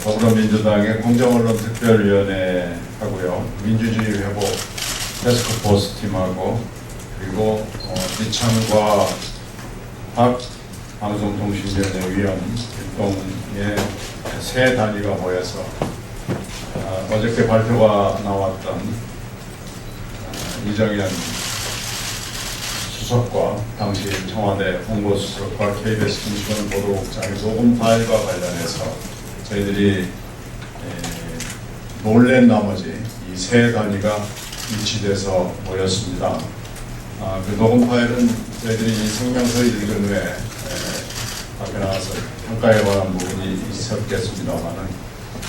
더불어민주당의 공정언론특별위원회하고요, 민주주의 회복 태스크포스 팀하고, 그리고 이창과 박 방송통신위원회 위원 일동의 세 단위가 모여서 어저께 발표가 나왔던 이정현 수석과 당시 청와대 홍보수석과 KBS 김시원 보도국장의 녹음 파일과 관련해서 저희들이 놀란 나머지 이 세 단위가 일치돼서 모였습니다. 그 녹음 파일은 저희들이 이 성명서 읽은 후에 밖에 나가서 평가해 관한 부분이 있었겠습니다만은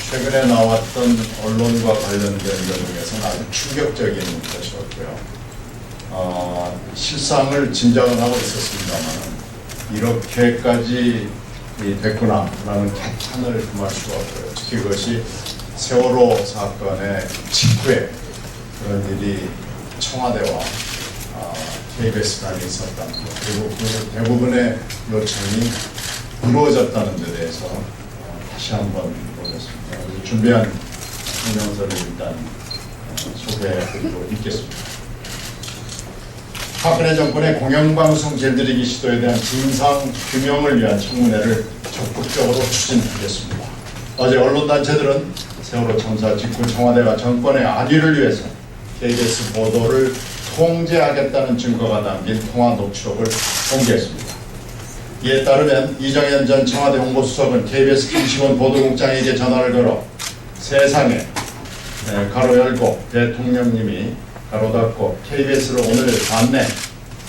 최근에 나왔던 언론과 관련된 것 중에서는 아주 충격적인 것이었고요. 실상을 짐작은 하고 있었습니다만은 이렇게까지 됐구나라는 개탄을 금할 수가 없고요. 특히 그것이 세월호 사건의 직후에 그런 일이 청와대와 KBS 간에 있었다는 것, 그리고 그 대부분의 요청이 이루어졌다는 데 대해서 다시 한번 보겠습니다. 준비한 성명서를 일단 소개해드리고 있겠습니다. 박근혜 정권의 공영방송 길들이기 시도에 대한 진상 규명을 위한 청문회를 적극적으로 추진하겠습니다. 어제 언론단체들은 세월호 참사 직후 청와대가 정권의 안위를 위해서 KBS 보도를 통제하겠다는 증거가 담긴 통화 녹취록을 공개했습니다. 이에 따르면 이정현 전 청와대 홍보수석은 KBS 김시원 보도국장에게 전화를 걸어 세상에 가로 열고 대통령님이 가로 닫고 KBS를 오늘 봤네,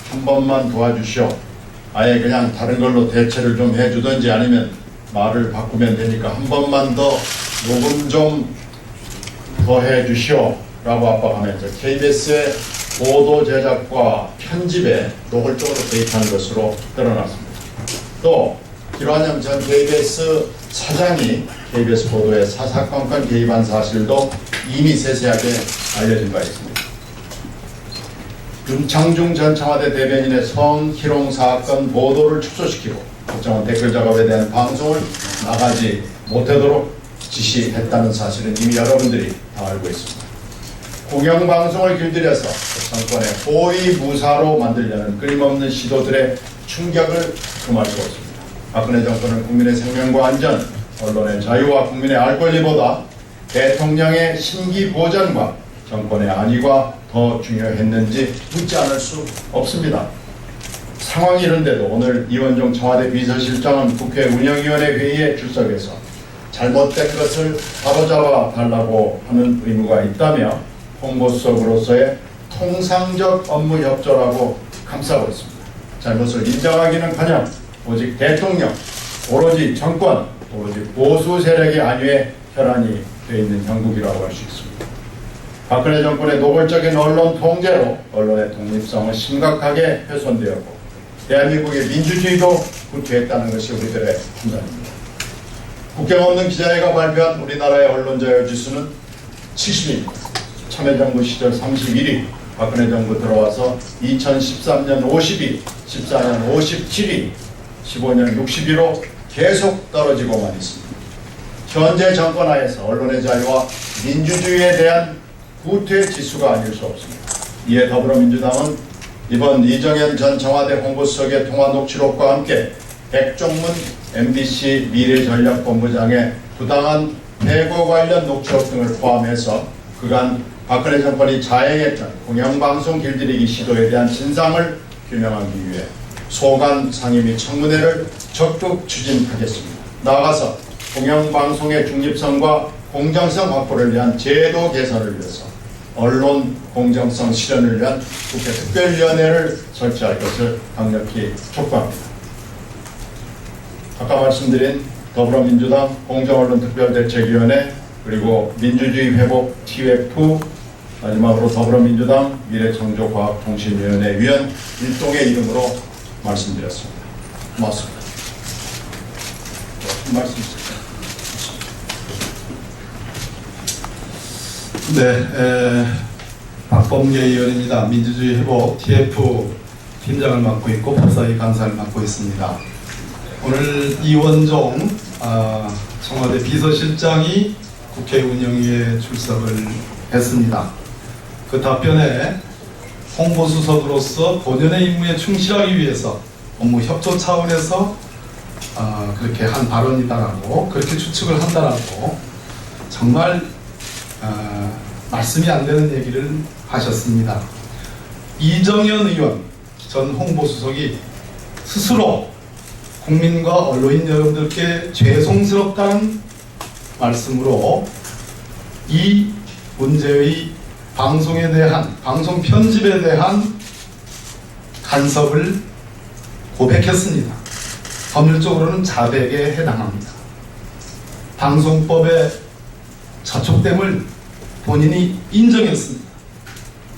한 번만 도와주시오, 아예 그냥 다른 걸로 대체를 좀 해주든지 아니면 말을 바꾸면 되니까 한 번만 더 녹음 좀 더 해주시오 라고 압박하면서 KBS의 보도 제작과 편집에 노골적으로 개입한 것으로 드러났습니다. 또 김환영 전 KBS 사장이 KBS 보도에 사사건건 개입한 사실도 이미 세세하게 알려진 바 있습니다. 윤창중 전 청와대 대변인의 성희롱 사건 보도를 축소시키고 국정원 댓글 작업에 대한 방송을 나가지 못하도록 지시했다는 사실은 이미 여러분들이 다 알고 있습니다. 공영방송을 길들여서 정권의 호위 무사로 만들려는 끊임없는 시도들의 충격을 금할 수 없습니다. 박근혜 정권은 국민의 생명과 안전, 언론의 자유와 국민의 알 권리보다 대통령의 심기 보전과 정권의 안위가 더 중요했는지 묻지 않을 수 없습니다. 상황이 이런데도 오늘 이원종 청와대 비서실장은 국회 운영위원회 회의에 출석해서 잘못된 것을 바로잡아 달라고 하는 의무가 있다며 홍보수석으로서의 통상적 업무 협조라고 감싸고 있습니다. 잘못을 인정하기는커녕 오직 대통령, 오로지 정권, 오로지 보수 세력의 안위에 혈안이 되어 있는 형국이라고 할 수 있습니다. 박근혜 정권의 노골적인 언론 통제로 언론의 독립성은 심각하게 훼손되었고 대한민국의 민주주의도 후퇴했다는 것이 우리들의 판단입니다. 국경 없는 기자회가 발표한 우리나라의 언론 자유 지수는 70입니다. 참여정부 시절 31위, 박근혜 정부 들어와서 2013년 50위, 14년 57위, 15년 61위로 계속 떨어지고만 있습니다. 현재 정권 하에서 언론의 자유와 민주주의에 대한 후퇴 지수가 아닐 수 없습니다. 이에 더불어민주당은 이번 이정현 전 청와대 홍보수석의 통화 녹취록과 함께 백종문 MBC 미래전략본부장의 부당한 해고 관련 녹취록 등을 포함해서 그간 박근혜 정권이 자행했던 공영방송 길들이기 시도에 대한 진상을 규명하기 위해 소관 상임 및 청문회를 적극 추진하겠습니다. 나아가서 공영방송의 중립성과 공정성 확보를 위한 제도 개선을 위해서 언론 공정성 실현을 위한 국회 특별위원회를 설치할 것을 강력히 촉구합니다. 아까 말씀드린 더불어민주당 공정언론특별대책위원회, 그리고 민주주의 회복 TF, 마지막으로 더불어민주당 미래창조과학통신위원회 위원 일동의 이름으로 말씀드렸습니다. 고맙습니다. 한 말씀 있을까요? 네, 박범계 의원입니다. 민주주의 회복 TF 팀장을 맡고 있고 법사위 간사를 맡고 있습니다. 오늘 이원종 청와대 비서실장이 국회 운영위에 출석을 했습니다. 그 답변에 홍보수석으로서 본연의 임무에 충실하기 위해서 업무 협조 차원에서 그렇게 한 발언이다라고, 그렇게 추측을 한다라고 정말 말씀이 안 되는 얘기를 하셨습니다. 이정현 의원 전 홍보수석이 스스로 국민과 언론인 여러분들께 죄송스럽다는 말씀으로 이 문제의 방송에 대한, 방송 편집에 대한 간섭을 고백했습니다. 법률적으로는 자백에 해당합니다. 방송법의 저촉됨을 본인이 인정했습니다.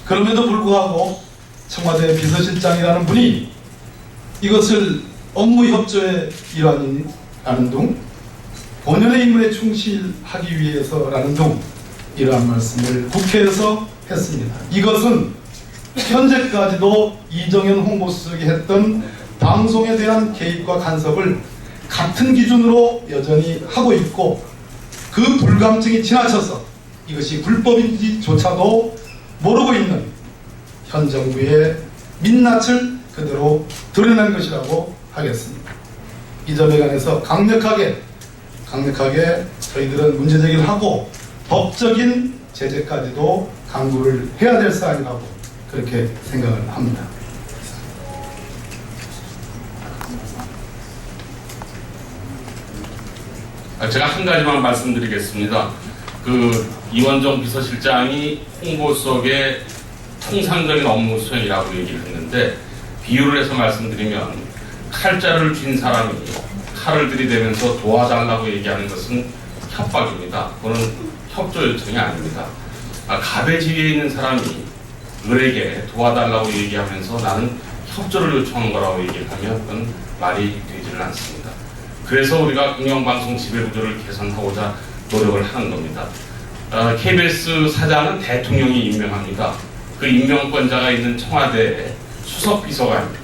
그럼에도 불구하고 청와대 비서실장이라는 분이 이것을 업무 협조의 일환이라는 둥, 본연의 임무에 충실하기 위해서라는 둥, 이러한 말씀을 국회에서 했습니다. 이것은 현재까지도 이정현 홍보수석이 했던 방송에 대한 개입과 간섭을 같은 기준으로 여전히 하고 있고, 그 불감증이 지나쳐서 이것이 불법인지조차도 모르고 있는 현 정부의 민낯을 그대로 드러낸 것이라고 하겠습니다. 이 점에 관해서 강력하게 저희들은 문제제기를 하고 법적인 제재까지도 강구를 해야 될 사안이라고 그렇게 생각을 합니다. 제가 한 가지만 말씀드리겠습니다. 이원정 비서실장이 홍보수석의 통상적인 업무 수행이라고 얘기를 했는데, 비유를 해서 말씀드리면 칼자루를 쥔 사람이 칼을 들이대면서 도와달라고 얘기하는 것은 협박입니다. 그거는 협조 요청이 아닙니다. 갑의 지위에 있는 사람이 을에게 도와달라고 얘기하면서 나는 협조를 요청한 거라고 얘기를 하면 그건 말이 되지는 않습니다. 그래서 우리가 공영방송 지배구조를 개선하고자 노력을 하는 겁니다. KBS 사장은 대통령이 임명합니다. 그 임명권자가 있는 청와대 수석비서관입니다.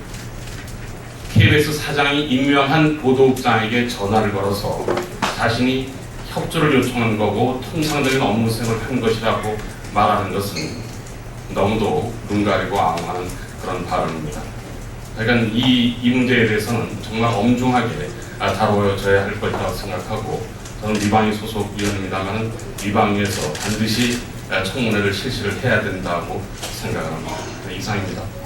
KBS 사장이 임명한 보도국장에게 전화를 걸어서 자신이 협조를 요청한 거고 통상적인 업무 수행을 한 것이라고 말하는 것은 너무도 눈 가리고 앙하는 그런 발언입니다. 그러니까 이 문제에 대해서는 정말 엄중하게 다뤄져야 할 것이라고 생각하고, 저는 위방위 소속 위원입니다만 위방위에서 반드시 청문회를 실시를 해야 된다고 생각을 합니다. 이상입니다.